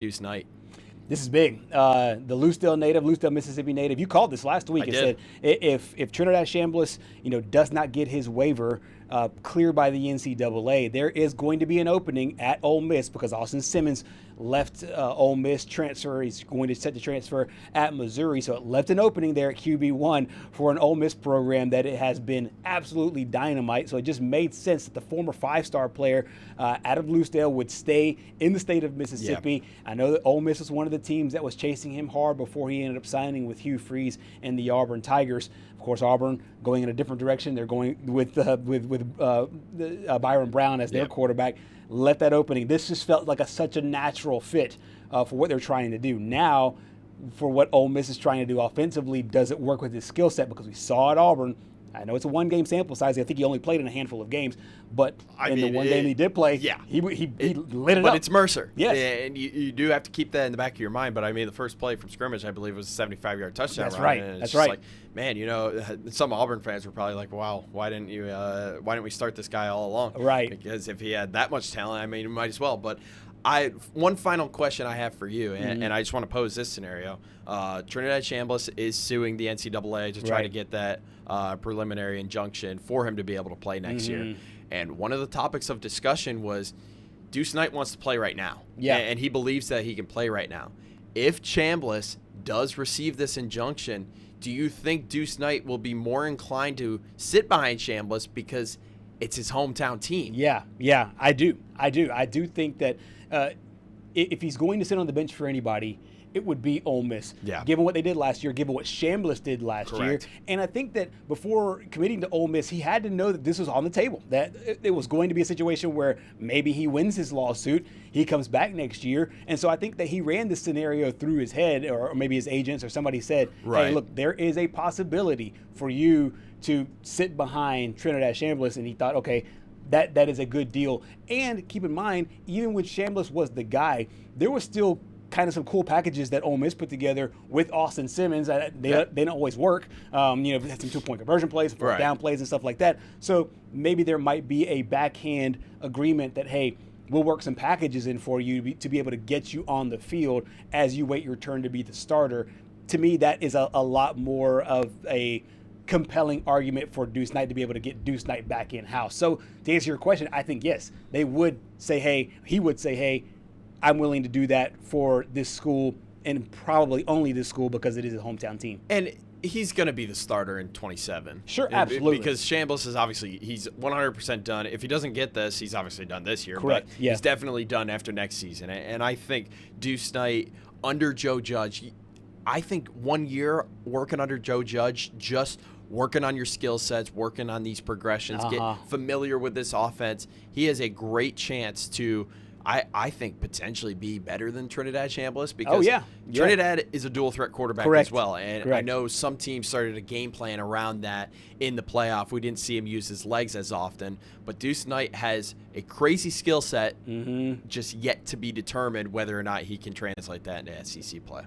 Deuce Knight. This is big. The Lucedale native, Lucedale, Mississippi native. You called this last week. I It did. said if Trinidad Chambliss, does not get his waiver cleared by the NCAA, there is going to be an opening at Ole Miss because Austin Simmons left Ole Miss transfer. He's going to set the transfer at Missouri, so it left an opening there at QB1 for an Ole Miss program that it has been absolutely dynamite. So it just made sense that the former five-star player out of Lucedale would stay in the state of Mississippi. Yeah. I know that Ole Miss was one of the teams that was chasing him hard before he ended up signing with Hugh Freeze and the Auburn Tigers. Of course, Auburn going in a different direction. They're going with Byron Brown as their quarterback. Let that opening. This just felt like such a natural fit for what they're trying to do. Now, for what Ole Miss is trying to do offensively, does it work with his skill set? Because we saw at Auburn, I know it's a one-game sample size. I think he only played in a handful of games, but the one game he did play, he lit it up. But it's Mercer. Yes. And you do have to keep that in the back of your mind. But, the first play from scrimmage, I believe, was a 75-yard touchdown That's run. right. And That's just right. like, man, some Auburn fans were probably like, wow, why didn't we start this guy all along? Right. Because if he had that much talent, he might as well. But one final question I have for you, and I just want to pose this scenario. Trinidad Chambliss is suing the NCAA to try to get that preliminary injunction for him to be able to play next year. And one of the topics of discussion was Deuce Knight wants to play right now. Yeah. And he believes that he can play right now. If Chambliss does receive this injunction, do you think Deuce Knight will be more inclined to sit behind Chambliss because it's his hometown team? Yeah, I do. I do think that if he's going to sit on the bench for anybody, it would be Ole Miss. Yeah. Given what they did last year, given what Chambliss did last year. And I think that before committing to Ole Miss, he had to know that this was on the table, that it was going to be a situation where maybe he wins his lawsuit, he comes back next year. And so I think that he ran this scenario through his head, or maybe his agents or somebody said, hey, look, there is a possibility for you to sit behind Trinidad Chambliss. And he thought, okay, that is a good deal. And keep in mind, even when Chambliss was the guy, there was still kind of some cool packages that Ole Miss put together with Austin Simmons. They don't always work. We had some two-point conversion plays, fourth down plays, and stuff like that. So maybe there might be a backhand agreement that, hey, we'll work some packages in for you to be able to get you on the field as you wait your turn to be the starter. To me, that is a lot more of a compelling argument for Deuce Knight to be able to get Deuce Knight back in-house. So to answer your question, I think, yes, they would say, hey, he would say, hey, I'm willing to do that for this school, and probably only this school because it is a hometown team. And he's going to be the starter in 27. Sure, absolutely. Because Chambliss is obviously, he's 100% done. If he doesn't get this, he's obviously done this year. Correct. But he's definitely done after next season. And I think Deuce Knight under Joe Judge, I think 1 year working under Joe Judge, just working on your skill sets, working on these progressions, get familiar with this offense, he has a great chance to, I think, potentially be better than Trinidad Chambliss because Trinidad is a dual threat quarterback as well. And I know some teams started a game plan around that in the playoff. We didn't see him use his legs as often. But Deuce Knight has a crazy skill set, just yet to be determined whether or not he can translate that into SEC play.